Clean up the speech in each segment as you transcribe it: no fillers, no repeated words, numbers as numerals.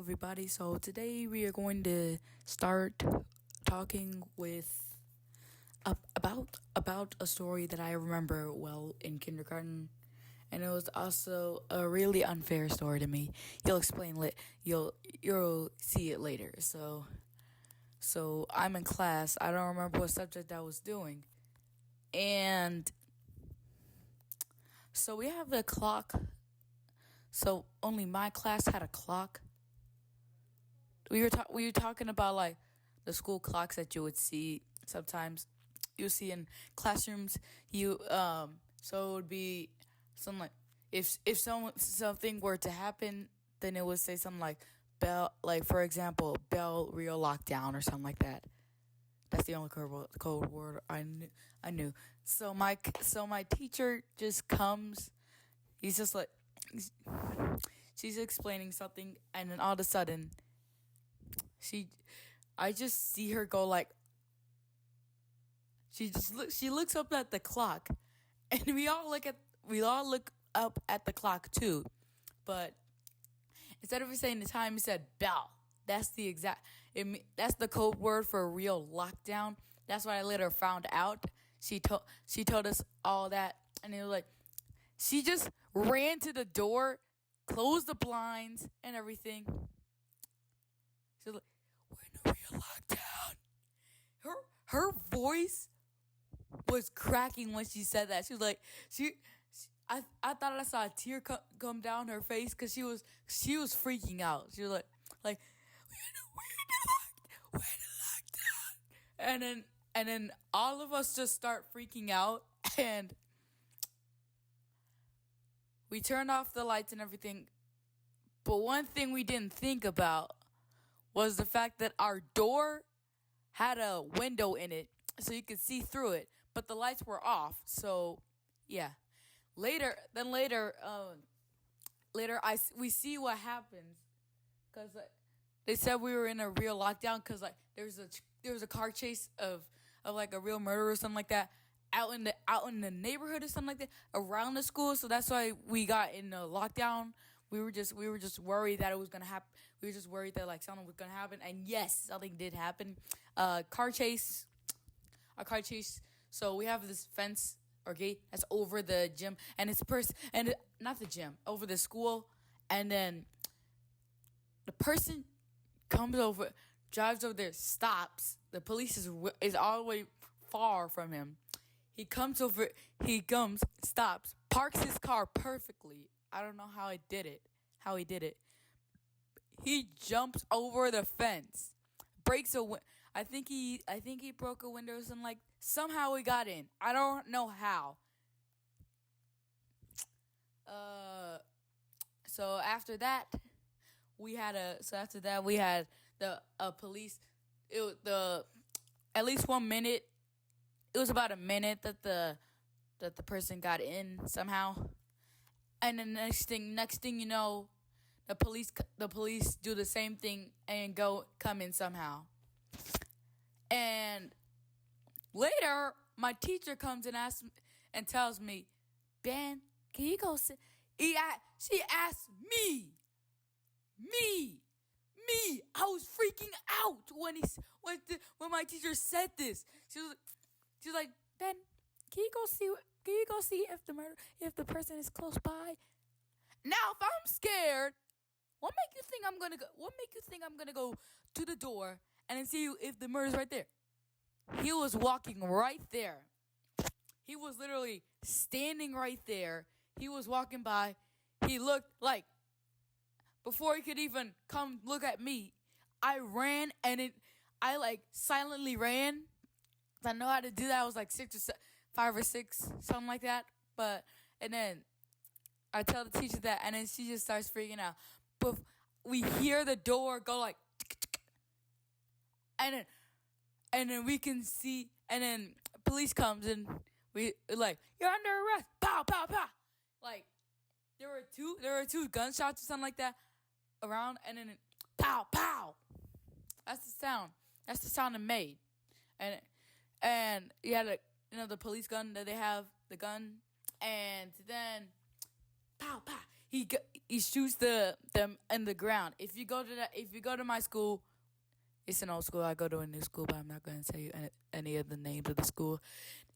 everybody. So today we are going to start talking with about a story that I remember well in kindergarten, and it was also a really unfair story to me. You'll explain you'll see it later. So I'm in class. I don't remember what subject I was doing, and so we have the clock. So only my class had a clock. We were talking about like the school clocks that you would see sometimes. You see in classrooms. So it would be something like if something were to happen, then it would say something like bell, like for example, bell real lockdown or something like that. That's the only code word I knew. So my teacher just comes. He's just like she's explaining something, and then all of a sudden, I just see her go like, she looks up at the clock, and we all look up at the clock too, but instead of saying the time, it said bell. That's that's the code word for a real lockdown. That's what I later found out. She told us all that, and it was like, she just ran to the door, closed the blinds and everything. She's like, "We're in a real lockdown." Her voice was cracking when she said that. She was like, I thought I saw a tear come down her face because she was freaking out. She was like we're in a lockdown, and then all of us just start freaking out, and we turned off the lights and everything. But one thing we didn't think about was the fact that our door had a window in it so you could see through it, but the lights were off. So, yeah. Later, we see what happens, cuz they said we were in a real lockdown cuz like there was a car chase of like a real murder or something like that out in the neighborhood or something like that around the school. So that's why we got in a lockdown. We were just worried that it was gonna happen. We were just worried that like something was gonna happen, and yes, something did happen. A car chase. So we have this fence or gate that's over the gym, and not the gym, over the school, and then the person drives over there, stops. The police is all the way far from him. He comes, stops, parks his car perfectly. I don't know how he did it. He jumps over the fence, breaks I think he broke a window or something, like somehow he got in. I don't know how. So after that we had the police. At least 1 minute. It was about a minute that the person got in somehow. And the next thing you know, the police do the same thing and come in somehow. And later, my teacher comes and tells me, "Ben, can you go sit?" She asked me. I was freaking out when my teacher said this. She was like, "Ben, can you go see? Can you go see if the person is close by?" Now, if I'm scared, what make you think I'm gonna go to the door and then see if the murder's right there? He was walking right there. He was literally standing right there. He was walking by. He looked like, before he could even come look at me, I ran, and I like silently ran. I know how to do that. I was like 5 or 6, something like that. And then I tell the teacher that, and then she just starts freaking out. But we hear the door go like, and then we can see, and then police comes, and we like, "You're under arrest!" Pow, pow, pow. Like there were two gunshots or something like that around, and then pow, pow. That's the sound. That's the sound it made, and you had the police gun that they have, the gun, and then pow, pow. he shoots them in the ground. If you go to my school, it's an old school. I go to a new school, but I'm not going to tell you any of the names of the school.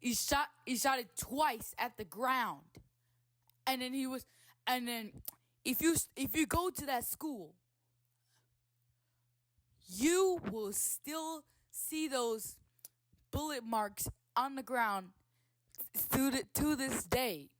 He shot it twice at the ground, and then if you go to that school, you will still see those bullet marks on the ground to this day.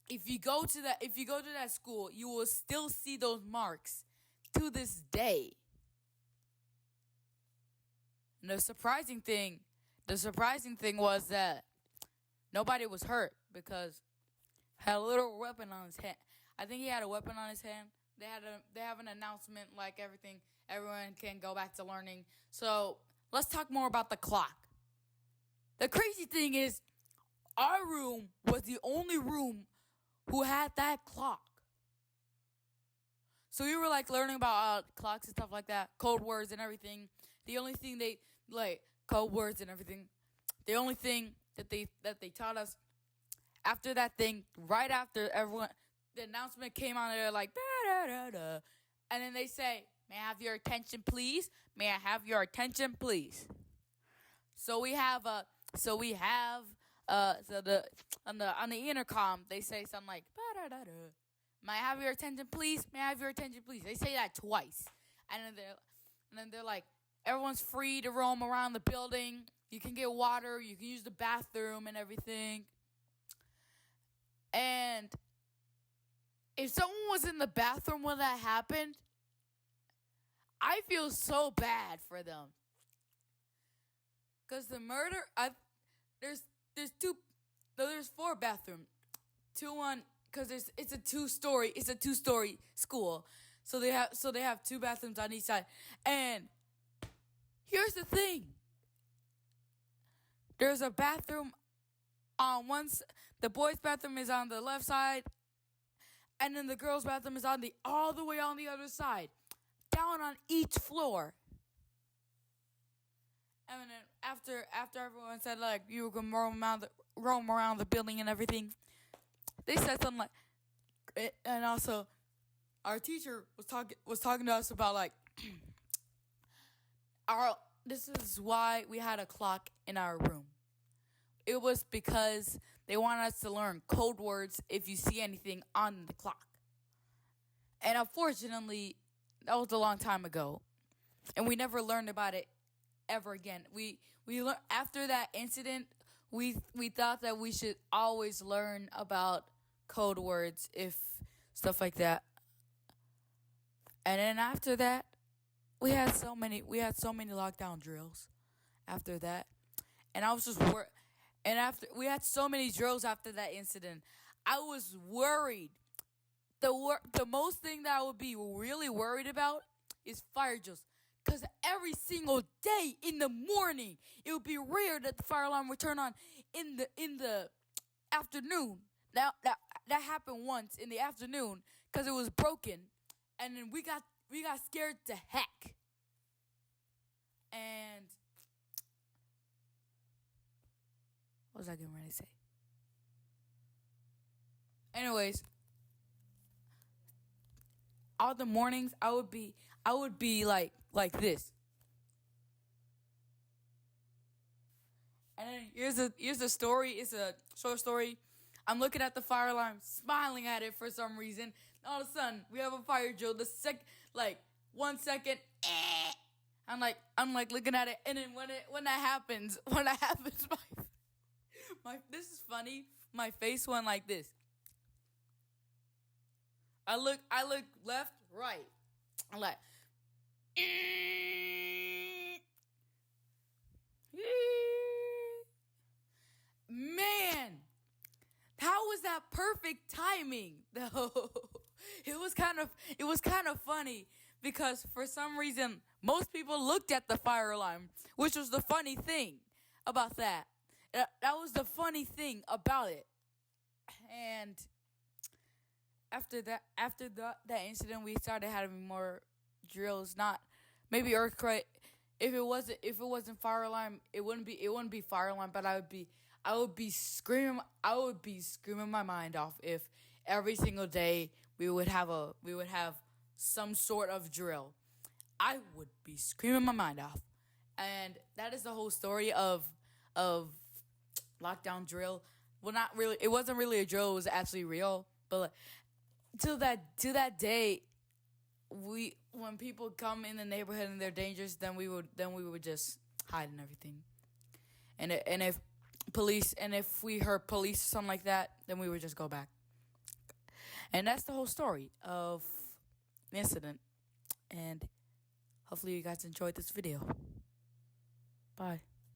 If you go to that school, you will still see those marks to this day. And the surprising thing was that nobody was hurt because he had a little weapon on his hand. I think he had a weapon on his hand. They have an announcement like everyone can go back to learning. So let's talk more about the clock. The crazy thing is, our room was the only room who had that clock. So we were like learning about clocks and stuff like that, code words and everything. The only thing code words and everything. The only thing that they taught us after that thing, right after the announcement came on, they're like da da da da, and then they say, "May I have your attention, please? May I have your attention, please?" So on the intercom they say something like da da da da. May I have your attention, please? May I have your attention, please? They say that twice, and then they're like, everyone's free to roam around the building. You can get water. You can use the bathroom and everything. And if someone was in the bathroom when that happened, I feel so bad for them. Cause the murder, there's 4 bathrooms, 2-1. Cause it's a 2-story school, so they have 2 bathrooms on each side. And here's the thing: there's a bathroom on one side. The boys' bathroom is on the left side, and then the girls' bathroom is all the way on the other side, down on each floor. And then after everyone said like you were gonna roam around the building and everything, they said something like, and also our teacher was talking to us about like this is why we had a clock in our room. It was because they wanted us to learn code words if you see anything on the clock. And unfortunately, that was a long time ago, and we never learned about it ever again. We learned after that incident. We thought that we should always learn about code words if stuff like that. And then after that, we had so many lockdown drills after that. And I was just and after we had so many drills after that incident, I was worried. The most thing that I would be really worried about is fire drills. Because every single day in the morning, it would be rare that the fire alarm would turn on in the afternoon. That happened once in the afternoon because it was broken, and then we got scared to heck. And what was I getting ready to say? Anyways, all the mornings I would be like this. And then here's a story. It's a short story. I'm looking at the fire alarm, smiling at it for some reason. All of a sudden, we have a fire drill. 1 second, I'm like looking at it, and then when that happens, my this is funny. My face went like this. I look left, right. I'm like, man, how was that perfect timing though? It was kind of funny because for some reason most people looked at the fire alarm, which was the funny thing about that. That was the funny thing about it. And after that incident, we started having more drills. Not maybe earthquake. If it wasn't fire alarm, it wouldn't be fire alarm. But I would be screaming my mind off if every single day we would have some sort of drill. I would be screaming my mind off. And that is the whole story of lockdown drill. Well, not really. It wasn't really a drill. It was actually real. But like, to that day, when people come in the neighborhood and they're dangerous, then we would just hide and everything. And if we heard police or something like that, then we would just go back. And that's the whole story of the incident. And hopefully you guys enjoyed this video. Bye.